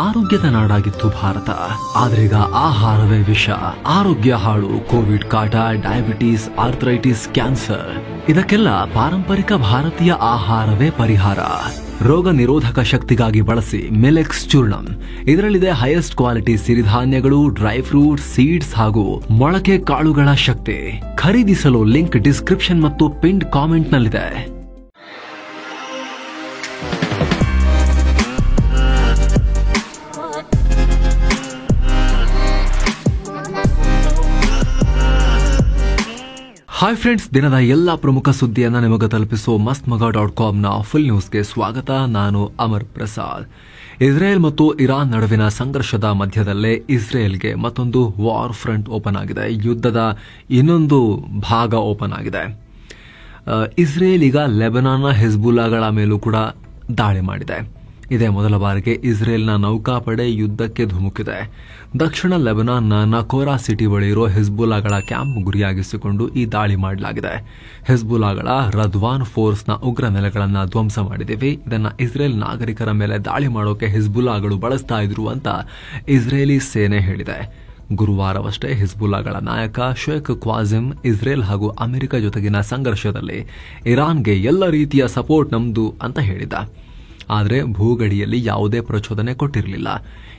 ಆರೋಗ್ಯದ ನಾಡಾಗಿತ್ತು ಭಾರತ. ಆದ್ರೀಗ ಆಹಾರವೇ ವಿಷ. ಆರೋಗ್ಯ ಹಾಳು, ಕೋವಿಡ್ ಕಾಟ, ಡಯಾಬಿಟೀಸ್, ಆರ್ಥರೈಟಿಸ್, ಕ್ಯಾನ್ಸರ್, ಇದಕ್ಕೆಲ್ಲ ಪಾರಂಪರಿಕ ಭಾರತೀಯ ಆಹಾರವೇ ಪರಿಹಾರ. ರೋಗ ನಿರೋಧಕ ಶಕ್ತಿಗಾಗಿ ಬಳಸಿ ಮಿಲೆಕ್ಸ್ ಚೂರ್ಣಂ. ಇದರಲ್ಲಿದೆ ಹೈಯೆಸ್ಟ್ ಕ್ವಾಲಿಟಿ ಸಿರಿಧಾನ್ಯಗಳು, ಡ್ರೈ ಫ್ರೂಟ್ಸ್, ಸೀಡ್ಸ್ ಹಾಗೂ ಮೊಳಕೆ ಕಾಳುಗಳ ಶಕ್ತಿ. ಖರೀದಿಸಲು ಲಿಂಕ್ ಡಿಸ್ಕ್ರಿಪ್ಷನ್ ಮತ್ತು ಪಿನ್ಡ್ ಕಾಮೆಂಟ್ ನಲ್ಲಿದೆ. ಹಾಯ್ ಫ್ರೆಂಡ್ಸ್, ದಿನದ ಎಲ್ಲ ಪ್ರಮುಖ ಸುದ್ದಿಯನ್ನು ನಿಮಗೆ ತಲುಪಿಸುವ mastmaga.com ಫುಲ್ ನ್ಯೂಸ್ಗೆ ಸ್ವಾಗತ. ನಾನು ಅಮರ್ ಪ್ರಸಾದ್. ಇಸ್ರೇಲ್ ಮತ್ತು ಇರಾನ್ ನಡುವಿನ ಸಂಘರ್ಷದ ಮಧ್ಯದಲ್ಲೇ ಇಸ್ರೇಲ್ಗೆ ಮತ್ತೊಂದು ವಾರ್ ಫ್ರಂಟ್ ಓಪನ್ ಆಗಿದೆ. ಯುದ್ಧದ ಇನ್ನೊಂದು ಭಾಗ ಓಪನ್ ಆಗಿದೆ. ಇಸ್ರೇಲ್ ಈಗ ಲೆಬನಾನ್ನ ಹೆಜ್ಬುಲ್ಲಾಗಳ ಮೇಲೂ ಕೂಡ ದಾಳಿ ಮಾಡಿದೆ. ಇದೇ ಮೊದಲ ಬಾರಿಗೆ ಇಸ್ರೇಲ್ನ ನೌಕಾಪಡೆ ಯುದ್ಧಕ್ಕೆ ಧುಮುಕಿದೆ. ದಕ್ಷಿಣ ಲೆಬನಾನ್ನ ನಕೋರಾ ಸಿಟಿ ಬಳಿ ಇರೋ ಹೆಜ್ಬುಲ್ಲಾಗಳ ಕ್ಯಾಂಪ್ ಗುರಿಯಾಗಿಸಿಕೊಂಡು ಈ ದಾಳಿ ಮಾಡಲಾಗಿದೆ. ಹೆಜ್ಬುಲ್ಲಾಗಳ ರದ್ವಾನ್ ಫೋರ್ಸ್ನ ಉಗ್ರ ನೆಲೆಗಳನ್ನು ಧ್ವಂಸ ಮಾಡಿದ್ದೀವಿ. ಇದನ್ನ ಇಸ್ರೇಲ್ ನಾಗರಿಕರ ಮೇಲೆ ದಾಳಿ ಮಾಡೋಕೆ ಹೆಜ್ಬುಲ್ಲಾಗಳು ಬಳಸ್ತಾ ಇದ್ರು ಅಂತ ಇಸ್ರೇಲಿ ಸೇನೆ ಹೇಳಿದೆ. ಗುರುವಾರವಷ್ಟೇ ಹಿಜ್ಬುಲ್ಲಾಗಳ ನಾಯಕ ಶೇಖ್ ಕ್ವಾಸಿಮ್ ಇಸ್ರೇಲ್ ಹಾಗೂ ಅಮೆರಿಕ ಜೊತೆಗಿನ ಸಂಘರ್ಷದಲ್ಲಿ ಇರಾನ್ಗೆ ಎಲ್ಲ ರೀತಿಯ ಸಪೋರ್ಟ್ ನಮ್ದು ಅಂತ ಹೇಳಿದ. ಆದರೆ ಭೂಗಡಿಯಲ್ಲಿ ಯಾವುದೇ ಪ್ರಚೋದನೆ ಕೊಟ್ಟಿರಲಿಲ್ಲ.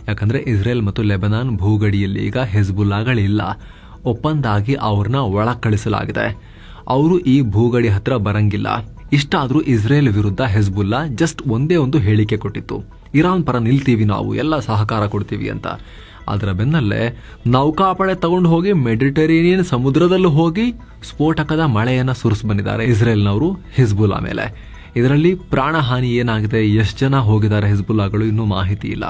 ಯಾಕಂದ್ರೆ ಇಸ್ರೇಲ್ ಮತ್ತು ಲೆಬನಾನ್ ಭೂಗಡಿಯಲ್ಲಿ ಈಗ ಹೆಜ್ಬುಲ್ಲಾಗಳಿಲ್ಲ. ಒಪ್ಪಂದ ಆಗಿ ಅವ್ರನ್ನ ಒಳಕಳಿಸಲಾಗಿದೆ. ಅವರು ಈ ಭೂಗಡಿ ಹತ್ರ ಬರಂಗಿಲ್ಲ. ಇಷ್ಟಾದ್ರೂ ಇಸ್ರೇಲ್ ವಿರುದ್ಧ ಹೆಜ್ಬುಲ್ಲಾ ಜಸ್ಟ್ ಒಂದೇ ಒಂದು ಹೇಳಿಕೆ ಕೊಟ್ಟಿತ್ತು, ಇರಾನ್ ಪರ ನಿಲ್ತೀವಿ, ನಾವು ಎಲ್ಲ ಸಹಕಾರ ಕೊಡ್ತೀವಿ ಅಂತ. ಅದರ ಬೆನ್ನಲ್ಲೇ ನೌಕಾಪಡೆ ತಗೊಂಡು ಹೋಗಿ ಮೆಡಿಟರೇನಿಯನ್ ಸಮುದ್ರದಲ್ಲೂ ಹೋಗಿ ಸ್ಫೋಟಕದ ಮಳೆಯನ್ನ ಸುರಿಸ್ ಬಂದಿದ್ದಾರೆ ಇಸ್ರೇಲ್ನವರು ಹಿಜ್ಬುಲ್ಲಾ ಮೇಲೆ. ಇದರಲ್ಲಿ ಪ್ರಾಣಹಾನಿ ಏನಾಗಿದೆ, ಎಷ್ಟು ಜನ ಹೋಗಿದ್ದಾರೆ ಹಿಜ್ಬುಲ್ಲಾಗಳು, ಇನ್ನೂ ಮಾಹಿತಿ ಇಲ್ಲ.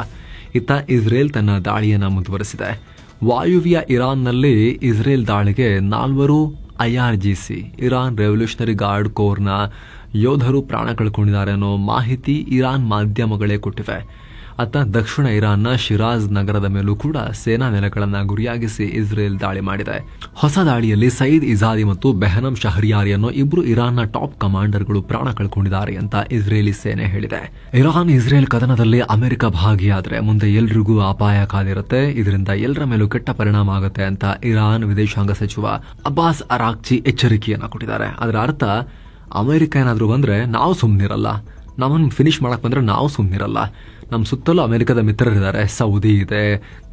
ಇತ್ತ ಇಸ್ರೇಲ್ ತನ್ನ ದಾಳಿಯನ್ನು ಮುಂದುವರೆಸಿದೆ. ವಾಯುವ್ಯ ಇರಾನ್ನಲ್ಲಿ ಇಸ್ರೇಲ್ ದಾಳಿಗೆ 4 IRGC ಇರಾನ್ ರೆವಲ್ಯೂಷನರಿ ಗಾರ್ಡ್ ಕೋರ್ನ ಯೋಧರು ಪ್ರಾಣ ಕಳ್ಕೊಂಡಿದ್ದಾರೆ ಅನ್ನೋ ಮಾಹಿತಿ ಇರಾನ್ ಮಾಧ್ಯಮಗಳೇ ಕೊಟ್ಟಿವೆ. ಅತ್ತ ದಕ್ಷಿಣ ಇರಾನ್ನ ಶಿರಾಜ್ ನಗರದ ಮೇಲೂ ಕೂಡ ಸೇನಾ ನೆಲೆಗಳನ್ನು ಗುರಿಯಾಗಿಸಿ ಇಸ್ರೇಲ್ ದಾಳಿ ಮಾಡಿದೆ. ಹೊಸ ದಾಳಿಯಲ್ಲಿ ಸಯೀದ್ ಇಜಾದಿ ಮತ್ತು ಬೆಹನಂ ಶಹರಿಯಾರಿ ಅನ್ನೋ ಇಬ್ರು ಇರಾನ್ನ ಟಾಪ್ ಕಮಾಂಡರ್ಗಳು ಪ್ರಾಣ ಕಳ್ಕೊಂಡಿದ್ದಾರೆ ಅಂತ ಇಸ್ರೇಲಿ ಸೇನೆ ಹೇಳಿದೆ. ಇರಾನ್ ಇಸ್ರೇಲ್ ಕದನದಲ್ಲಿ ಅಮೆರಿಕ ಭಾಗಿಯಾದ್ರೆ ಮುಂದೆ ಎಲ್ರಿಗೂ ಅಪಾಯ ಕಾದಿರುತ್ತೆ. ಇದರಿಂದ ಎಲ್ಲರ ಮೇಲೂ ಕೆಟ್ಟ ಪರಿಣಾಮ ಆಗುತ್ತೆ ಅಂತ ಇರಾನ್ ವಿದೇಶಾಂಗ ಸಚಿವ ಅಬ್ಬಾಸ್ ಅರಾಕ್ಚಿ ಎಚ್ಚರಿಕೆಯನ್ನ ಕೊಟ್ಟಿದ್ದಾರೆ. ಅದರ ಅರ್ಥ ಅಮೆರಿಕ ಏನಾದ್ರೂ ಬಂದ್ರೆ ನಾವು ಸುಮ್ಮನಿರಲ್ಲ, ನಮ್ಮನ್ನು ಫಿನಿಶ್ ಮಾಡಕ್ ಬಂದ್ರೆ ನಾವು ಸುಮ್ಮನಿರಲ್ಲ. ನಮ್ಮ ಸುತ್ತಲೂ ಅಮೆರಿಕದ ಮಿತ್ರರಿದ್ದಾರೆ. ಸೌದಿ ಇದೆ,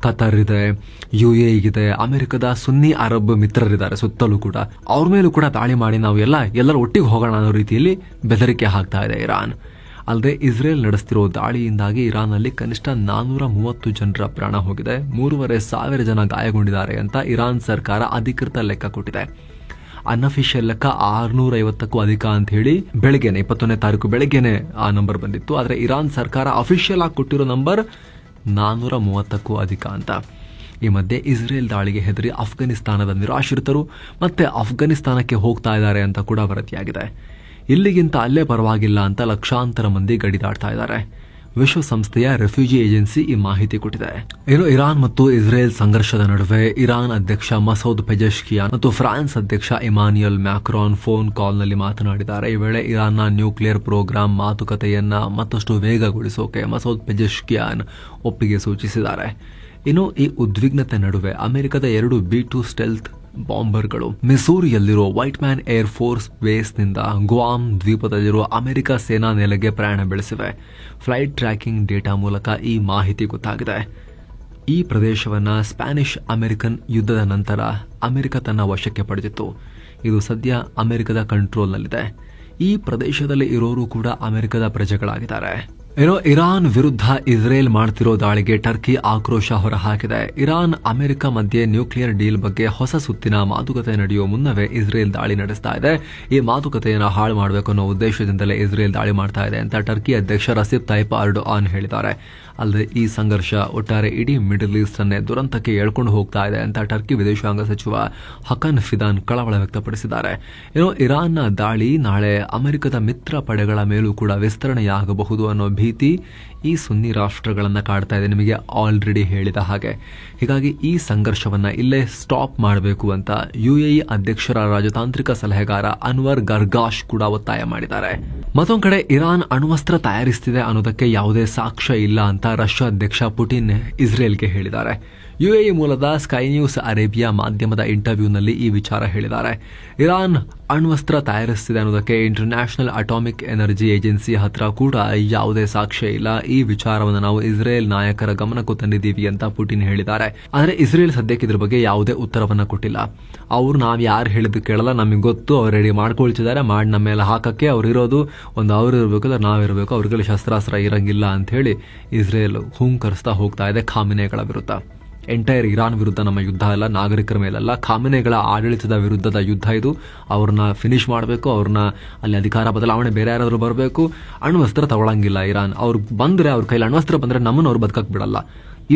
ಕತರ್ ಇದೆ, UAE ಇದೆ, ಅಮೆರಿಕದ ಸುನ್ನಿ ಅರಬ್ ಮಿತ್ರರಿದ್ದಾರೆ ಸುತ್ತಲೂ ಕೂಡ. ಅವ್ರ ಮೇಲೂ ಕೂಡ ದಾಳಿ ಮಾಡಿ ನಾವು ಎಲ್ಲರೂ ಒಟ್ಟಿಗೆ ಹೋಗೋಣ ಅನ್ನೋ ರೀತಿಯಲ್ಲಿ ಬೆದರಿಕೆ ಹಾಕ್ತಾ ಇದೆ ಇರಾನ್. ಅಲ್ಲದೆ ಇಸ್ರೇಲ್ ನಡೆಸ್ತಿರೋ ದಾಳಿಯಿಂದಾಗಿ ಇರಾನ್ನಲ್ಲಿ ಕನಿಷ್ಠ 430 ಜನರ ಪ್ರಾಣ ಹೋಗಿದೆ, 3,500 ಜನ ಗಾಯಗೊಂಡಿದ್ದಾರೆ ಅಂತ ಇರಾನ್ ಸರ್ಕಾರ ಅಧಿಕೃತ ಲೆಕ್ಕ ಕೊಟ್ಟಿದೆ. ಅನ್ಅಫಿಷಿಯಲ್ ಲೆಕ್ಕ 650ಕ್ಕೂ ಅಧಿಕ ಅಂತ ಹೇಳಿ ಬೆಳಗ್ಗೆನೆ 21ನೇ ತಾರೀಕು ಬೆಳಗ್ಗೆನೆ ಆ ನಂಬರ್ ಬಂದಿತ್ತು. ಆದ್ರೆ ಇರಾನ್ ಸರ್ಕಾರ ಅಫಿಷಿಯಲ್ ಆಗಿ ಕೊಟ್ಟಿರೋ ನಂಬರ್ 430ಕ್ಕೂ ಅಧಿಕ ಅಂತ. ಈ ಮಧ್ಯೆ ಇಸ್ರೇಲ್ ದಾಳಿಗೆ ಹೆದರಿ ಅಫ್ಘಾನಿಸ್ತಾನದ ನಿರಾಶ್ರಿತರು ಮತ್ತೆ ಅಫ್ಘಾನಿಸ್ತಾನಕ್ಕೆ ಹೋಗ್ತಾ ಇದ್ದಾರೆ ಅಂತ ಕೂಡ ವರದಿಯಾಗಿದೆ. ಇಲ್ಲಿಗಿಂತ ಅಲ್ಲೇ ಪರವಾಗಿಲ್ಲ ಅಂತ ಲಕ್ಷಾಂತರ ಮಂದಿ ಗಡಿ ದಾಟ್ತಾ ಇದ್ದಾರೆ. ವಿಶ್ವಸಂಸ್ಥೆಯ ರೆಫ್ಯೂಜಿ ಏಜೆನ್ಸಿ ಈ ಮಾಹಿತಿ ಕೊಟ್ಟಿದೆ. ಇರಾನ್ ಮತ್ತು ಇಸ್ರೇಲ್ ಸಂಘರ್ಷದ ನಡುವೆ ಇರಾನ್ ಅಧ್ಯಕ್ಷ ಮಸೌದ್ ಪೆಜೆಶ್ಕಿಯಾನ್ ಮತ್ತು ಫ್ರಾನ್ಸ್ ಅಧ್ಯಕ್ಷ ಇಮಾನ್ಯುಯಲ್ ಮ್ಯಾಕ್ರಾನ್ ಫೋನ್ ಕಾಲ್ನಲ್ಲಿ ಮಾತನಾಡಿದ್ದಾರೆ. ಈ ವೇಳೆ ಇರಾನ್ನ ನ್ಯೂಕ್ಲಿಯರ್ ಪ್ರೋಗ್ರಾಂ ಮಾತುಕತೆಯನ್ನ ಮತ್ತಷ್ಟು ವೇಗಗೊಳಿಸೋಕೆ ಮಸೌದ್ ಪೆಜೆಶ್ಕಿಯಾನ್ ಒಪ್ಪಿಗೆ ಸೂಚಿಸಿದ್ದಾರೆ. ಇನ್ನು ಈ ಉದ್ವಿಗ್ನತೆ ನಡುವೆ ಅಮೆರಿಕದ 2 B-2 ಸ್ಟೆಲ್ತ್ ಬಾಂಬರ್ಗಳು ಮಿಸೂರಿಯಲ್ಲಿರೋ ವೈಟ್ ಮ್ಯಾನ್ ಏರ್ ಫೋರ್ಸ್ ಬೇಸ್ನಿಂದ ಗ್ವಾಮ್ ದ್ವೀಪದಲ್ಲಿರುವ ಅಮೆರಿಕ ಸೇನಾ ನೆಲೆಗೆ ಪ್ರಯಾಣ ಬೆಳೆಸಿವೆ. ಫ್ಲೈಟ್ ಟ್ರ್ಯಾಕಿಂಗ್ ಡೇಟಾ ಮೂಲಕ ಈ ಮಾಹಿತಿ ಗೊತ್ತಾಗಿದೆ. ಈ ಪ್ರದೇಶವನ್ನ ಸ್ಪ್ಯಾನಿಷ್ ಅಮೆರಿಕನ್ ಯುದ್ಧದ ನಂತರ ಅಮೆರಿಕ ತನ್ನ ವಶಕ್ಕೆ ಪಡೆದಿತ್ತು. ಇದು ಸದ್ಯ ಅಮೆರಿಕದ ಕಂಟ್ರೋಲ್ನಲ್ಲಿದೆ. ಈ ಪ್ರದೇಶದಲ್ಲಿ ಇರೋರು ಕೂಡ ಅಮೆರಿಕದ ಪ್ರಜೆಗಳಾಗಿದ್ದಾರೆ. ಇರಾನ್ ವಿರುದ್ಧ ಇಸ್ರೇಲ್ ಮಾಡ್ತಿರೋ ದಾಳಿಗೆ ಟರ್ಕಿ ಆಕ್ರೋಶ ಹೊರಹಾಕಿದೆ. ಇರಾನ್ ಅಮೆರಿಕ ಮಧ್ಯೆ ನ್ಯೂಕ್ಲಿಯರ್ ಡೀಲ್ ಬಗ್ಗೆ ಹೊಸ ಸುತ್ತಿನ ಮಾತುಕತೆ ನಡೆಯುವ ಮುನ್ನವೇ ಇಸ್ರೇಲ್ ದಾಳಿ ನಡೆಸ್ತಾ ಇದೆ. ಈ ಮಾತುಕತೆಯನ್ನು ಹಾಳು ಮಾಡಬೇಕು ಅನ್ನೋ ಉದ್ದೇಶದಿಂದಲೇ ಇಸ್ರೇಲ್ ದಾಳಿ ಮಾಡ್ತಾ ಇದೆ ಅಂತ ಟರ್ಕಿ ಅಧ್ಯಕ್ಷ ರಸಿಪ್ ತಾಯಿಪ್ ಅರ್ಡೋಆನ್ ಹೇಳಿದ್ದಾರೆ. ಅಲ್ಲದೆ ಈ ಸಂಘರ್ಷ ಒಟ್ಟಾರೆ ಇಡೀ ಮಿಡಲ್ ಈಸ್ಟ್ ಅನ್ನೇ ದುರಂತಕ್ಕೆ ಎಳ್ಕೊಂಡು ಹೋಗ್ತಾ ಇದೆ ಅಂತ ಟರ್ಕಿ ವಿದೇಶಾಂಗ ಸಚಿವ ಹಕನ್ ಫಿದಾನ್ ಕಳವಳ ವ್ಯಕ್ತಪಡಿಸಿದ್ದಾರೆ. ಇರಾನ್ನ ದಾಳಿ ನಾಳೆ ಅಮೆರಿಕದ ಮಿತ್ರ ಪಡೆಗಳ ಮೇಲೂ ಕೂಡ ವಿಸ್ತರಣೆಯಾಗಬಹುದು ಅನ್ನೋ ಭೀತಿ ಈ ಸುನ್ನಿ ರಾಷ್ಟ್ರಗಳನ್ನ ಕಾಡ್ತಾ ಇದೆ, ನಿಮಗೆ ಆಲ್ರೆಡಿ ಹೇಳಿದ ಹಾಗೆ. ಹೀಗಾಗಿ ಈ ಸಂಘರ್ಷವನ್ನ ಇಲ್ಲೇ ಸ್ಟಾಪ್ ಮಾಡಬೇಕು ಅಂತ UAE ಅಧ್ಯಕ್ಷರ ರಾಜತಾಂತ್ರಿಕ ಸಲಹೆಗಾರ ಅನ್ವರ್ ಗರ್ಗಾಶ್ ಕೂಡ ಒತ್ತಾಯ ಮಾಡಿದ್ದಾರೆ. ಮತ್ತೊಂದು ಕಡೆ ಇರಾನ್ ಅಣ್ವಸ್ತ್ರ ತಯಾರಿಸುತ್ತಿದೆ ಅನ್ನೋದಕ್ಕೆ ಯಾವುದೇ ಸಾಕ್ಷ್ಯ ಇಲ್ಲ ಅಂತ ರಷ್ಯಾ ಅಧ್ಯಕ್ಷ ಪುಟಿನ್ ಇಸ್ರೇಲ್ಗೆ ಹೇಳಿದ್ದಾರೆ. ಯುಎಇ ಮೂಲದ ಸ್ಕೈ ನ್ಯೂಸ್ ಅರೇಬಿಯಾ ಮಾಧ್ಯಮದ ಇಂಟರ್ವ್ಯೂನಲ್ಲಿ ಈ ವಿಚಾರ ಹೇಳಿದ್ದಾರೆ. ಇರಾನ್ ಅಣ್ವಸ್ತ್ರ ತಯಾರಿಸುತ್ತಿದೆ ಅನ್ನೋದಕ್ಕೆ ಇಂಟರ್ನ್ಯಾಷನಲ್ ಅಟಾಮಿಕ್ ಎನರ್ಜಿ ಏಜೆನ್ಸಿ ಹತ್ರ ಕೂಡ ಯಾವುದೇ ಸಾಕ್ಷ್ಯ ಇಲ್ಲ. ಈ ವಿಚಾರವನ್ನು ನಾವು ಇಸ್ರೇಲ್ ನಾಯಕರ ಗಮನಕ್ಕೂ ತಂದಿದ್ದೀವಿ ಅಂತ ಪುಟಿನ್ ಹೇಳಿದ್ದಾರೆ. ಆದರೆ ಇಸ್ರೇಲ್ ಸದ್ಯಕ್ಕೆ ಇದ್ರ ಬಗ್ಗೆ ಯಾವುದೇ ಉತ್ತರವನ್ನ ಕೊಟ್ಟಿಲ್ಲ. ಅವ್ರು ನಾವ್ ಯಾರು ಹೇಳಿದ್ದು ಕೇಳಲ್ಲ, ನಮಗೆ ಗೊತ್ತು, ಅವ್ರು ರೆಡಿ ಮಾಡ್ಕೊಳ್ತಿದ್ದಾರೆ, ಮಾಡಿ ನಮ್ಮ ಮೇಲೆ ಹಾಕಕ್ಕೆ ಅವ್ರು ಇರೋದು ಒಂದು ಅವ್ರು ಇರಬೇಕು ಅಂದ್ರೆ ನಾವಿರಬೇಕು, ಅವ್ರಿಗೆ ಶಸ್ತ್ರಾಸ್ತ್ರ ಇರಂಗಿಲ್ಲ ಅಂತ ಹೇಳಿ ಇಸ್ರೇಲ್ ಹುಂಕರಿಸ್ತಾ ಹೋಗ್ತಾ ಇದೆ ಖಾಮಿನೆಗಳ ವಿರುದ್ಧ. ಎಂಟೈರ್ ಇರಾನ್ ವಿರುದ್ಧ ನಮ್ಮ ಯುದ್ಧ ಅಲ್ಲ, ನಾಗರಿಕರ ಮೇಲಲ್ಲ, ಖಾಮಿನೆಗಳ ಆಡಳಿತದ ವಿರುದ್ಧದ ಯುದ್ಧ ಇದು. ಅವ್ರನ್ನ ಫಿನಿಶ್ ಮಾಡಬೇಕು, ಅವ್ರನ್ನ ಅಲ್ಲಿ ಅಧಿಕಾರ ಬದಲಾವಣೆ ಬೇರೆ ಯಾರಾದ್ರೂ ಬರಬೇಕು. ಅಣ್ವಸ್ತ್ರ ತಗೊಳಂಗಿಲ್ಲ ಇರಾನ್. ಅವ್ರು ಬಂದ್ರೆ, ಅವ್ರ ಕೈಲಿ ಅಣ್ವಸ್ತ್ರ ಬಂದ್ರೆ ನಮ್ಮನ್ನು ಅವ್ರು ಬದುಕಕ್ ಬಿಡಲ್ಲ.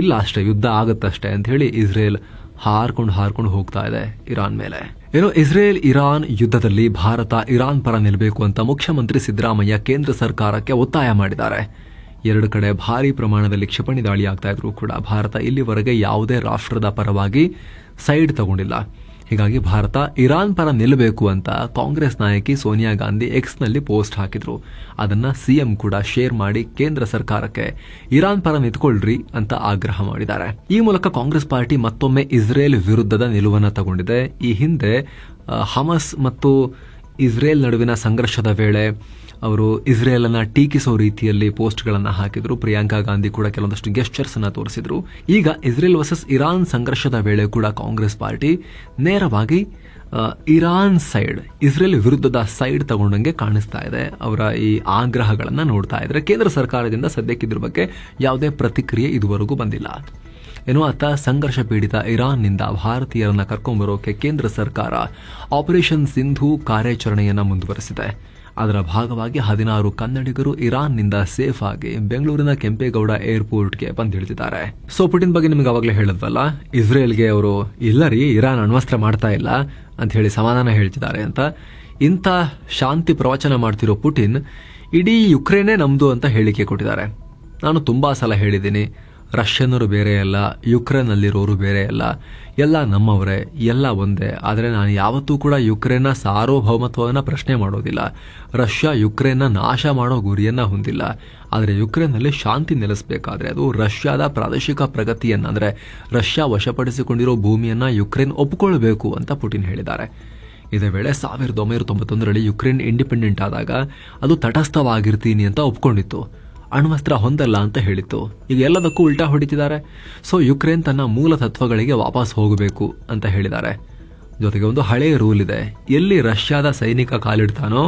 ಇಲ್ಲ ಅಷ್ಟೇ, ಯುದ್ಧ ಆಗುತ್ತಷ್ಟೇ ಅಂತ ಹೇಳಿ ಇಸ್ರೇಲ್ ಹಾರ್ಕೊಂಡು ಹೋಗ್ತಾ ಇದೆ ಇರಾನ್ ಮೇಲೆ. ಏನೋ ಇಸ್ರೇಲ್ ಇರಾನ್ ಯುದ್ಧದಲ್ಲಿ ಭಾರತ ಇರಾನ್ ಪರ ನಿಲ್ಲಬೇಕು ಅಂತ ಮುಖ್ಯಮಂತ್ರಿ ಸಿದ್ದರಾಮಯ್ಯ ಕೇಂದ್ರ ಸರ್ಕಾರಕ್ಕೆ ಒತ್ತಾಯ ಮಾಡಿದ್ದಾರೆ. ಎರಡು ಕಡೆ ಭಾರಿ ಪ್ರಮಾಣದಲ್ಲಿ ಕ್ಷಿಪಣಿ ದಾಳಿ ಆಗ್ತಾ ಇದ್ರು ಕೂಡ ಭಾರತ ಇಲ್ಲಿವರೆಗೆ ಯಾವುದೇ ರಾಷ್ಟ್ರದ ಪರವಾಗಿ ಸೈಡ್ ತಗೊಂಡಿಲ್ಲ. ಹೀಗಾಗಿ ಭಾರತ ಇರಾನ್ ಪರ ನಿಲ್ಲಬೇಕು ಅಂತ ಕಾಂಗ್ರೆಸ್ ನಾಯಕಿ ಸೋನಿಯಾ ಗಾಂಧಿ ಎಕ್ಸ್ನಲ್ಲಿ ಪೋಸ್ಟ್ ಹಾಕಿದ್ರು. ಅದನ್ನ ಸಿಎಂ ಕೂಡ ಶೇರ್ ಮಾಡಿ ಕೇಂದ್ರ ಸರ್ಕಾರಕ್ಕೆ ಇರಾನ್ ಪರ ನಿಂತ್ಕೊಳ್ರಿ ಅಂತ ಆಗ್ರಹ ಮಾಡಿದ್ದಾರೆ. ಈ ಮೂಲಕ ಕಾಂಗ್ರೆಸ್ ಪಾರ್ಟಿ ಮತ್ತೊಮ್ಮೆ ಇಸ್ರೇಲ್ ವಿರುದ್ಧದ ನಿಲುವನ್ನು ತಗೊಂಡಿದೆ. ಈ ಹಿಂದೆ ಹಮಸ್ ಮತ್ತು ಇಸ್ರೇಲ್ ನಡುವಿನ ಸಂಘರ್ಷದ ವೇಳೆ ಅವರು ಇಸ್ರೇಲ್ ಅನ್ನ ಟೀಕಿಸೋ ರೀತಿಯಲ್ಲಿ ಪೋಸ್ಟ್ಗಳನ್ನು ಹಾಕಿದ್ರು. ಪ್ರಿಯಾಂಕಾ ಗಾಂಧಿ ಕೂಡ ಕೆಲವೊಂದಷ್ಟು ಗೆಸ್ಚರ್ಸ್ ಅನ್ನ ತೋರಿಸಿದ್ರು. ಈಗ ಇಸ್ರೇಲ್ ವರ್ಸಸ್ ಇರಾನ್ ಸಂಘರ್ಷದ ವೇಳೆ ಕೂಡ ಕಾಂಗ್ರೆಸ್ ಪಾರ್ಟಿ ನೇರವಾಗಿ ಇರಾನ್ ಸೈಡ್, ಇಸ್ರೇಲ್ ವಿರುದ್ಧದ ಸೈಡ್ ತಗೊಂಡಂಗೆ ಕಾಣಿಸ್ತಾ ಇದೆ. ಅವರ ಈ ಆಗ್ರಹಗಳನ್ನ ನೋಡ್ತಾ ಇದ್ರೆ ಕೇಂದ್ರ ಸರ್ಕಾರದಿಂದ ಸದ್ಯಕ್ಕೆ ಇದ್ರ ಬಗ್ಗೆ ಯಾವುದೇ ಪ್ರತಿಕ್ರಿಯೆ ಇದುವರೆಗೂ ಬಂದಿಲ್ಲ. ಏನೋ ಅತ್ತ ಸಂಘರ್ಷ ಪೀಡಿತ ಇರಾನ್ನಿಂದ ಭಾರತೀಯರನ್ನ ಕರ್ಕೊಂಡ್ಬರೋಕೆ ಕೇಂದ್ರ ಸರ್ಕಾರ ಆಪರೇಷನ್ ಸಿಂಧು ಕಾರ್ಯಾಚರಣೆಯನ್ನ ಮುಂದುವರೆಸಿದೆ. ಅದರ ಭಾಗವಾಗಿ 16 ಕನ್ನಡಿಗರು ಇರಾನ್ನಿಂದ ಸೇಫ್ ಆಗಿ ಬೆಂಗಳೂರಿನ ಕೆಂಪೇಗೌಡ ಏರ್ಪೋರ್ಟ್ಗೆ ಬಂದಿಳಿದಿದ್ದಾರೆ. ಸೊ ಪುಟಿನ್ ಬಗ್ಗೆ ನಿಮ್ಗೆ ಅವಾಗಲೇ ಹೇಳಿದ್ವಲ್ಲ, ಇಸ್ರೇಲ್ಗೆ ಅವರು ಇಲ್ಲ ರೀ ಇರಾನ್ ಅಣ್ವಸ್ತ್ರ ಮಾಡ್ತಾ ಇಲ್ಲ ಅಂತ ಹೇಳಿ ಸಮಾಧಾನ ಹೇಳ್ತಿದ್ದಾರೆ ಅಂತ. ಇಂಥ ಶಾಂತಿ ಪ್ರವಚನ ಮಾಡ್ತಿರೋ ಪುಟಿನ್ ಇಡೀ ಯುಕ್ರೇನೇ ನಮ್ದು ಅಂತ ಹೇಳಿಕೆ ಕೊಟ್ಟಿದ್ದಾರೆ. ನಾನು ತುಂಬಾ ಸಲ ಹೇಳಿದ್ದೀನಿ, ರಷ್ಯನ್ನರು ಬೇರೆ ಅಲ್ಲ, ಯುಕ್ರೇನ್ ಅಲ್ಲಿರೋರು ಬೇರೆ ಅಲ್ಲ, ಎಲ್ಲ ನಮ್ಮವರೇ, ಎಲ್ಲ ಒಂದೇ. ಆದರೆ ನಾನು ಯಾವತ್ತೂ ಕೂಡ ಯುಕ್ರೇನ್ನ ಸಾರ್ವಭೌಮತ್ವವನ್ನು ಪ್ರಶ್ನೆ ಮಾಡೋದಿಲ್ಲ. ರಷ್ಯಾ ಯುಕ್ರೇನ್ನ ನಾಶ ಮಾಡೋ ಗುರಿಯನ್ನ ಹೊಂದಿಲ್ಲ. ಆದರೆ ಯುಕ್ರೇನ್ನಲ್ಲಿ ಶಾಂತಿ ನೆಲೆಸಬೇಕಾದ್ರೆ ಅದು ರಷ್ಯಾದ ಪ್ರಾದೇಶಿಕ ಪ್ರಗತಿಯನ್ನ, ಅಂದ್ರೆ ರಷ್ಯಾ ವಶಪಡಿಸಿಕೊಂಡಿರೋ ಭೂಮಿಯನ್ನ ಯುಕ್ರೇನ್ ಒಪ್ಪಿಕೊಳ್ಬೇಕು ಅಂತ ಪುಟಿನ್ ಹೇಳಿದ್ದಾರೆ. ಇದೇ ವೇಳೆ 1991ರಲ್ಲಿ ಯುಕ್ರೇನ್ ಇಂಡಿಪೆಂಡೆಂಟ್ ಆದಾಗ ಅದು ತಟಸ್ಥವಾಗಿರ್ತೀನಿ ಅಂತ ಒಪ್ಕೊಂಡಿತ್ತು, ಅಣ್ವಸ್ತ್ರ ಹೊಂದಲ್ಲ ಅಂತ ಹೇಳಿತ್ತು. ಈಗ ಎಲ್ಲದಕ್ಕೂ ಉಲ್ಟಾ ಹೊಡಿತಿದ್ದಾರೆ. ಸೊ ಯುಕ್ರೇನ್ ತನ್ನ ಮೂಲ ತತ್ವಗಳಿಗೆ ವಾಪಸ್ ಹೋಗಬೇಕು ಅಂತ ಹೇಳಿದ್ದಾರೆ. ಜೊತೆಗೆ ಒಂದು ಹಳೆಯ ರೂಲ್ ಇದೆ, ಎಲ್ಲಿ ರಷ್ಯಾದ ಸೈನಿಕ ಕಾಲಿಡ್ತಾನೋ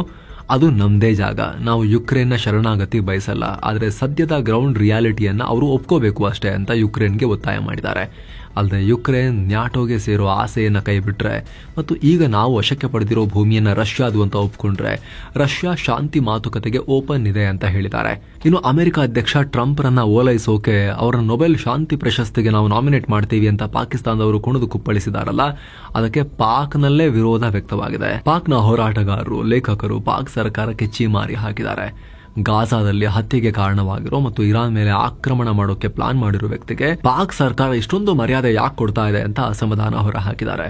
ಅದು ನಮ್ದೇ ಜಾಗ, ನಾವು ಯುಕ್ರೇನ್ನ ಶರಣಾಗತಿ ಬಯಸಲ್ಲ. ಆದರೆ ಸದ್ಯದ ಗ್ರೌಂಡ್ ರಿಯಾಲಿಟಿಯನ್ನ ಅವರು ಒಪ್ಕೋಬೇಕು ಅಷ್ಟೇ ಅಂತ ಯುಕ್ರೇನ್ಗೆ ಒತ್ತಾಯ ಮಾಡಿದ್ದಾರೆ. ಅಲ್ಲದೆ ಯುಕ್ರೇನ್ ನ್ಯಾಟೋಗೆ ಸೇರೋ ಆಸೆಯನ್ನ ಕೈಬಿಟ್ರೆ ಮತ್ತು ಈಗ ನಾವು ವಶಕ್ಕೆ ಪಡೆದಿರೋ ಭೂಮಿಯನ್ನ ರಷ್ಯಾದು ಅಂತ ಒಪ್ಕೊಂಡ್ರೆ ರಷ್ಯಾ ಶಾಂತಿ ಮಾತುಕತೆಗೆ ಓಪನ್ ಇದೆ ಅಂತ ಹೇಳಿದ್ದಾರೆ. ಇನ್ನು ಅಮೆರಿಕ ಅಧ್ಯಕ್ಷ ಟ್ರಂಪ್ ರನ್ನ ಓಲೈಸೋಕೆ ಅವರ ನೊಬೆಲ್ ಶಾಂತಿ ಪ್ರಶಸ್ತಿಗೆ ನಾವು ನಾಮಿನೇಟ್ ಮಾಡ್ತೀವಿ ಅಂತ ಪಾಕಿಸ್ತಾನದವರು ಕುಣಿದು ಕುಪ್ಪಳಿಸಿದಾರಲ್ಲ, ಅದಕ್ಕೆ ಪಾಕ್ನಲ್ಲೇ ವಿರೋಧ ವ್ಯಕ್ತವಾಗಿದೆ. ಪಾಕ್ನ ಹೋರಾಟಗಾರರು, ಲೇಖಕರು ಪಾಕ್ ಸರ್ಕಾರಕ್ಕೆ ಚೀಮಾರಿ ಹಾಕಿದ್ದಾರೆ. ಗಾಜಾದಲ್ಲಿ ಹತ್ಯೆಗೆ ಕಾರಣವಾಗಿರೋ ಮತ್ತು ಇರಾನ್ ಮೇಲೆ ಆಕ್ರಮಣ ಮಾಡೋಕೆ ಪ್ಲಾನ್ ಮಾಡಿರೋ ವ್ಯಕ್ತಿಗೆ ಪಾಕ್ ಸರ್ಕಾರ ಇಷ್ಟೊಂದು ಮರ್ಯಾದೆ ಯಾಕೆ ಕೊಡ್ತಾ ಇದೆ ಅಂತ ಅಸಮಾಧಾನ ಹೊರಹಾಕಿದ್ದಾರೆ.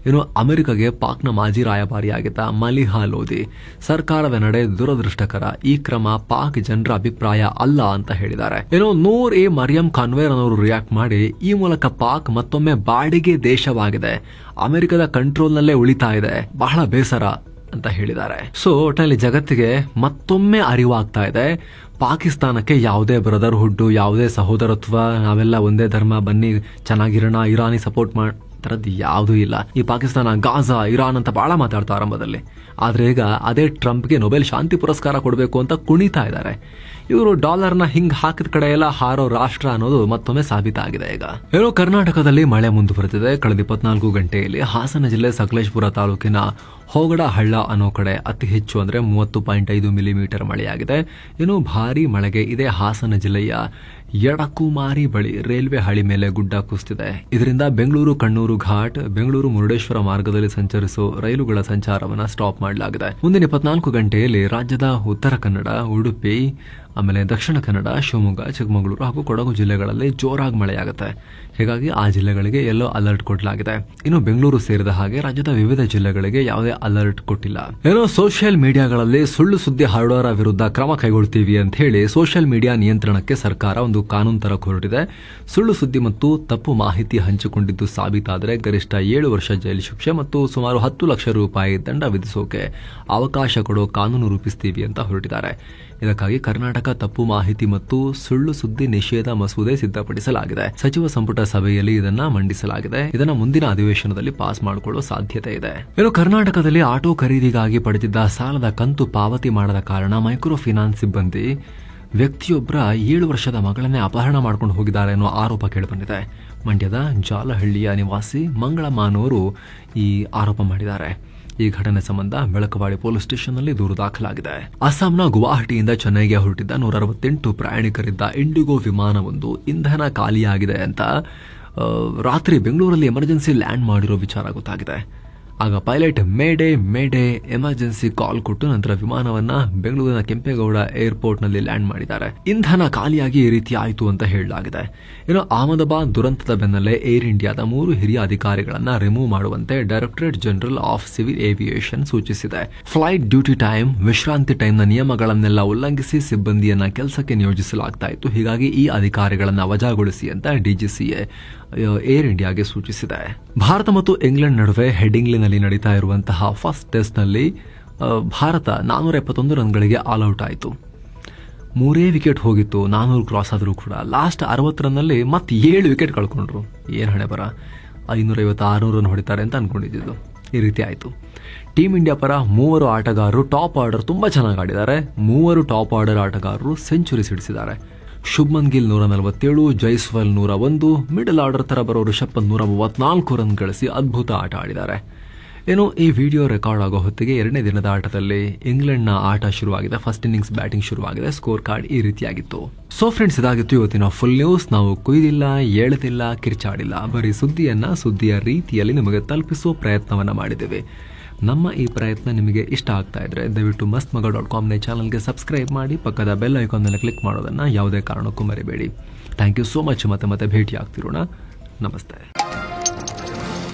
ಇನ್ನು ಅಮೆರಿಕಗೆ ಪಾಕ್ನ ಮಾಜಿ ರಾಯಭಾರಿಯಾಗಿದ್ದ ಮಲಿಹಾ ಲೋಧಿ ಸರ್ಕಾರದ ನಡೆ ದುರದೃಷ್ಟಕರ, ಈ ಕ್ರಮ ಪಾಕ್ ಜನರ ಅಭಿಪ್ರಾಯ ಅಲ್ಲ ಅಂತ ಹೇಳಿದ್ದಾರೆ. ಏನೋ ನೂರ್ ಎ ಮರಿಯಂ ಕಾನ್ವೇರ್ ಅನ್ನೋರು ರಿಯಾಕ್ಟ್ ಮಾಡಿ ಈ ಮೂಲಕ ಪಾಕ್ ಮತ್ತೊಮ್ಮೆ ಬಾಡಿಗೆ ದೇಶವಾಗಿದೆ, ಅಮೆರಿಕದ ಕಂಟ್ರೋಲ್ನಲ್ಲೇ ಉಳಿತಾ ಇದೆ, ಬಹಳ ಬೇಸರ ಅಂತ ಹೇಳಿದ್ದಾರೆ. ಸೊ ಒಟ್ಟಿನಲ್ಲಿ ಜಗತ್ತಿಗೆ ಮತ್ತೊಮ್ಮೆ ಅರಿವಾಗ್ತಾ ಇದೆ, ಪಾಕಿಸ್ತಾನಕ್ಕೆ ಯಾವುದೇ ಬ್ರದರ್ಹುಡ್, ಯಾವುದೇ ಸಹೋದರತ್ವ, ನಾವೆಲ್ಲ ಒಂದೇ ಧರ್ಮ, ಬನ್ನಿ ಚೆನ್ನಾಗಿರೋಣ, ಇರಾನಿ ಸಪೋರ್ಟ್ ತರದ್ದು ಯಾವುದೂ ಇಲ್ಲ. ಈ ಪಾಕಿಸ್ತಾನ, ಗಾಜಾ, ಇರಾನ್ ಅಂತ ಬಹಳ ಮಾತಾಡ್ತಾ ಆರಂಭದಲ್ಲಿ. ಆದ್ರೆ ಈಗ ಅದೇ ಟ್ರಂಪ್ಗೆ ನೊಬೆಲ್ ಶಾಂತಿ ಪುರಸ್ಕಾರ ಕೊಡಬೇಕು ಅಂತ ಕುಣಿತಾ ಇದ್ದಾರೆ. ಇವರು ಡಾಲರ್ನ ಹಿಂಗ್ ಹಾಕಿದ ಕಡೆ ಎಲ್ಲ ಹಾರೋ ರಾಷ್ಟ್ರ ಅನ್ನೋದು ಮತ್ತೊಮ್ಮೆ ಸಾಬೀತಾಗಿದೆ. ಈಗ ಏನೋ ಕರ್ನಾಟಕದಲ್ಲಿ ಮಳೆ ಮುಂದುವರೆದಿದೆ. ಕಳೆದ 24 ಗಂಟೆಯಲ್ಲಿ ಹಾಸನ ಜಿಲ್ಲೆ ಸಕಲೇಶಪುರ ತಾಲೂಕಿನ ಹೋಗಡ ಹಳ್ಳ ಅನ್ನೋ ಕಡೆ ಅತಿ ಹೆಚ್ಚು ಅಂದ್ರೆ 30.5 ಮಿಲಿಮೀಟರ್ ಮಳೆಯಾಗಿದೆ. ಇನ್ನು ಭಾರಿ ಮಳೆಗೆ ಇದೇ ಹಾಸನ ಜಿಲ್ಲೆಯ ಯಡಕುಮಾರಿ ಬಳಿ ರೈಲ್ವೆ ಹಳಿ ಮೇಲೆ ಗುಡ್ಡ ಕುಸಿದಿದೆ. ಇದರಿಂದ ಬೆಂಗಳೂರು ಕಣ್ಣೂರು ಘಾಟ್, ಬೆಂಗಳೂರು ಮುರುಡೇಶ್ವರ ಮಾರ್ಗದಲ್ಲಿ ಸಂಚರಿಸೋ ರೈಲುಗಳ ಸಂಚಾರವನ್ನು ಸ್ಟಾಪ್ ಮಾಡಲಾಗಿದೆ. ಮುಂದಿನ 24 ಗಂಟೆಯಲ್ಲಿ ರಾಜ್ಯದ ಉತ್ತರ ಕನ್ನಡ, ಉಡುಪಿ, ಆಮೇಲೆ ದಕ್ಷಿಣ ಕನ್ನಡ, ಶಿವಮೊಗ್ಗ, ಚಿಕ್ಕಮಗಳೂರು ಹಾಗೂ ಕೊಡಗು ಜಿಲ್ಲೆಗಳಲ್ಲಿ ಜೋರಾಗಿ ಮಳೆಯಾಗುತ್ತೆ. ಹೀಗಾಗಿ ಆ ಜಿಲ್ಲೆಗಳಿಗೆ ಯೆಲ್ಲೋ ಅಲರ್ಟ್ ಕೊಡಲಾಗಿದೆ. ಇನ್ನು ಬೆಂಗಳೂರು ಸೇರಿದ ಹಾಗೆ ರಾಜ್ಯದ ವಿವಿಧ ಜಿಲ್ಲೆಗಳಿಗೆ ಯಾವುದೇ ಅಲರ್ಟ್ ಕೊಟ್ಟಿಲ್ಲ. ಏನೋ ಸೋಷಿಯಲ್ ಮೀಡಿಯಾಗಳಲ್ಲಿ ಸುಳ್ಳು ಸುದ್ದಿ ಹರಡೋರ ವಿರುದ್ಧ ಕ್ರಮ ಕೈಗೊಳ್ತೀವಿ ಅಂತ ಹೇಳಿ ಸೋಷಿಯಲ್ ಮೀಡಿಯಾ ನಿಯಂತ್ರಣಕ್ಕೆ ಸರ್ಕಾರ ಒಂದು ಕಾನೂನು ತರಕ್ಕೆ ಹೊರಟಿದೆ. ಸುಳ್ಳು ಸುದ್ದಿ ಮತ್ತು ತಪ್ಪು ಮಾಹಿತಿ ಹಂಚಿಕೊಂಡಿದ್ದು ಸಾಬೀತಾದರೆ ಗರಿಷ್ಠ 7 ವರ್ಷ ಜೈಲು ಶಿಕ್ಷೆ ಮತ್ತು ಸುಮಾರು 10 ಲಕ್ಷ ರೂಪಾಯಿ ದಂಡ ವಿಧಿಸೋಕೆ ಅವಕಾಶ ಕೊಡೋ ಕಾನೂನು ರೂಪಿಸ್ತೀವಿ ಅಂತ ಹೊರಟಿದ್ದಾರೆ. ಇದಕ್ಕಾಗಿ ಕರ್ನಾಟಕ ತಪ್ಪು ಮಾಹಿತಿ ಮತ್ತು ಸುಳ್ಳು ಸುದ್ದಿ ನಿಷೇಧ ಮಸೂದೆ ಸಿದ್ಧಪಡಿಸಲಾಗಿದೆ. ಸಚಿವ ಸಂಪುಟ ಸಭೆಯಲ್ಲಿ ಇದನ್ನ ಮಂಡಿಸಲಾಗಿದೆ. ಇದನ್ನ ಮುಂದಿನ ಅಧಿವೇಶನದಲ್ಲಿ ಪಾಸ್ ಮಾಡಿಕೊಳ್ಳೋ ಸಾಧ್ಯತೆ ಇದೆ. ಇನ್ನು ಕರ್ನಾಟಕದಲ್ಲಿ ಆಟೋ ಖರೀದಿಗಾಗಿ ಪಡೆದಿದ್ದ ಸಾಲದ ಕಂತು ಪಾವತಿ ಮಾಡದ ಕಾರಣ ಮೈಕ್ರೋ ಫೈನಾನ್ಸ್ ಸಿಬ್ಬಂದಿ ವ್ಯಕ್ತಿಯೊಬ್ಬರ 7 ವರ್ಷದ ಮಗಳನ್ನೇ ಅಪಹರಣ ಮಾಡ್ಕೊಂಡು ಹೋಗಿದ್ದಾರೆ ಅನ್ನೋ ಆರೋಪ ಕೇಳಿಬಂದಿದೆ. ಮಂಡ್ಯದ ಜಾಲಹಳ್ಳಿಯ ನಿವಾಸಿ ಮಂಗಳಮ್ಮನವರು ಈ ಆರೋಪ ಮಾಡಿದ್ದಾರೆ. ಈ ಘಟನೆ ಸಂಬಂಧ ಬೆಳಕವಾಡಿ ಪೊಲೀಸ್ ಸ್ಟೇಷನ್ನಲ್ಲಿ ದೂರು ದಾಖಲಾಗಿದೆ. ಅಸ್ಸಾಂನ ಗುವಾಹಟಿಯಿಂದ ಚೆನ್ನೈಗೆ ಹೊರಟಿದ್ದ 168 ಪ್ರಯಾಣಿಕರಿದ್ದ ಇಂಡಿಗೋ ವಿಮಾನವೊಂದು ಇಂಧನ ಖಾಲಿಯಾಗಿದೆ ಅಂತ ರಾತ್ರಿ ಬೆಂಗಳೂರಲ್ಲಿ ಎಮರ್ಜೆನ್ಸಿ ಲ್ಯಾಂಡ್ ಮಾಡಿರೋ ವಿಚಾರ ಗೊತ್ತಾಗಿದೆ. ಆಗ ಪೈಲಟ್ ಮೇಡೇ ಎಮರ್ಜೆನ್ಸಿ ಕಾಲ್ ಕೊಟ್ಟು ನಂತರ ವಿಮಾನವನ್ನ ಬೆಂಗಳೂರಿನ ಕೆಂಪೇಗೌಡ ಏರ್ಪೋರ್ಟ್ನಲ್ಲಿ ಲ್ಯಾಂಡ್ ಮಾಡಿದ್ದಾರೆ. ಇಂಧನ ಖಾಲಿಯಾಗಿ ಈ ರೀತಿ ಆಯಿತು ಅಂತ ಹೇಳಲಾಗಿದೆ. ಇನ್ನು ಅಹಮದಾಬಾದ್ ದುರಂತದ ಬೆನ್ನಲ್ಲೇ ಏರ್ ಇಂಡಿಯಾದ 3 ಹಿರಿಯ ಅಧಿಕಾರಿಗಳನ್ನ ರಿಮೂವ್ ಮಾಡುವಂತೆ directorate general of civil aviation ಸೂಚಿಸಿದೆ. ಫ್ಲೈಟ್ ಡ್ಯೂಟಿ ಟೈಮ್, ವಿಶ್ರಾಂತಿ ಟೈಮ್ನ ನಿಯಮಗಳನ್ನೆಲ್ಲ ಉಲ್ಲಂಘಿಸಿ ಸಿಬ್ಬಂದಿಯನ್ನ ಕೆಲಸಕ್ಕೆ ನಿಯೋಜಿಸಲಾಗ್ತಾ ಇತ್ತು. ಹೀಗಾಗಿ ಈ ಅಧಿಕಾರಿಗಳನ್ನ ವಜಾಗೊಳಿಸಿ ಅಂತ ಡಿಜಿಸಿಎ ಏರ್ ಇಂಡಿಯಾಗೆ ಸೂಚಿಸಿದೆ. ಭಾರತ ಮತ್ತು ಇಂಗ್ಲೆಂಡ್ ನಡುವೆ ಹೆಡಿಂಗ್ಲಿನಲ್ಲಿ ನಡೀತಾ ಇರುವಂತಹ ಫಸ್ಟ್ ಟೆಸ್ಟ್ ನಲ್ಲಿ ಭಾರತ 471 ರನ್ಗಳಿಗೆ ಆಲ್ ಔಟ್ ಆಯಿತು. 3 ವಿಕೆಟ್ ಹೋಗಿತ್ತು, 400 ಕ್ರಾಸ್ ಆದರೂ ಕೂಡ ಲಾಸ್ಟ್ 60 ರನ್ನಲ್ಲಿ ಮತ್ತೆ 7 ವಿಕೆಟ್ ಕಳ್ಕೊಂಡ್ರು. ಏನ್ ಹಣೆ ಬರ, 550-600 ರನ್ ಹೊಡಿತಾರೆ ಅಂತ ಅನ್ಕೊಂಡಿದ್ದು, ಈ ರೀತಿ ಆಯಿತು. ಟೀಮ್ ಇಂಡಿಯಾ ಪರ 3 ಆಟಗಾರರು ಟಾಪ್ ಆರ್ಡರ್ ತುಂಬಾ ಚೆನ್ನಾಗಿ ಆಡಿದ್ದಾರೆ. 3 ಟಾಪ್ ಆರ್ಡರ್ ಆಟಗಾರರು ಸೆಂಚುರಿ ಸಿಡಿಸಿದ್ದಾರೆ. ಶುಭ್ಮನ್ ಗಿಲ್ 147, ಜೈಸ್ವಾಲ್ 101, ಮಿಡಲ್ ಆರ್ಡರ್ ತರ ಬರೋ ರಿಷಬ್ ಪಂತ್ 134 ರನ್ ಗಳಿಸಿ ಅದ್ಭುತ ಆಟ ಆಡಿದ್ದಾರೆ. ಏನು ಈ ವಿಡಿಯೋ ರೆಕಾರ್ಡ್ ಆಗೋ ಹೊತ್ತಿಗೆ 2ನೇ ದಿನದ ಆಟದಲ್ಲಿ ಇಂಗ್ಲೆಂಡ್ನ ಆಟ ಶುರುವಾಗಿದೆ. ಫಸ್ಟ್ ಇನ್ನಿಂಗ್ಸ್ ಬ್ಯಾಟಿಂಗ್ ಶುರುವಾಗಿದೆ. ಸ್ಕೋರ್ ಕಾರ್ಡ್ ಈ ರೀತಿಯಾಗಿತ್ತು. ಸೊ ಫ್ರೆಂಡ್ಸ್, ಇದಾಗಿತ್ತು ಇವತ್ತಿನ ಫುಲ್ ನ್ಯೂಸ್. ನಾವು ಕುಯ್ದಿಲ್ಲ, ಏಳ್ತಿಲ್ಲ, ಕಿರ್ಚಾಡಿಲ್ಲ, ಬರೀ ಸುದ್ದಿಯ ರೀತಿಯಲ್ಲಿ ನಿಮಗೆ ತಲುಪಿಸುವ ಪ್ರಯತ್ನವನ್ನ ಮಾಡಿದ್ದೇವೆ. ನಮ್ಮ ಈ ಪ್ರಯತ್ನ ನಿಮಗೆ ಇಷ್ಟ ಆಗ್ತಾ ಇದ್ರೆ ದಯವಿಟ್ಟು mastmaga.com ಚಾನಲ್ಗೆ ಸಬ್ಸ್ಕ್ರೈಬ್ ಮಾಡಿ, ಪಕ್ಕದ ಬೆಲ್ ಐಕಾನ್ ಮೇಲೆ ಕ್ಲಿಕ್ ಮಾಡೋದನ್ನ ಯಾವುದೇ ಕಾರಣಕ್ಕೂ ಮರಿಬೇಡಿ. Thank you so much. ಮತ್ತೆ ಭೇಟಿ ಆಗ್ತಿರೋಣ. ನಮಸ್ತೆ.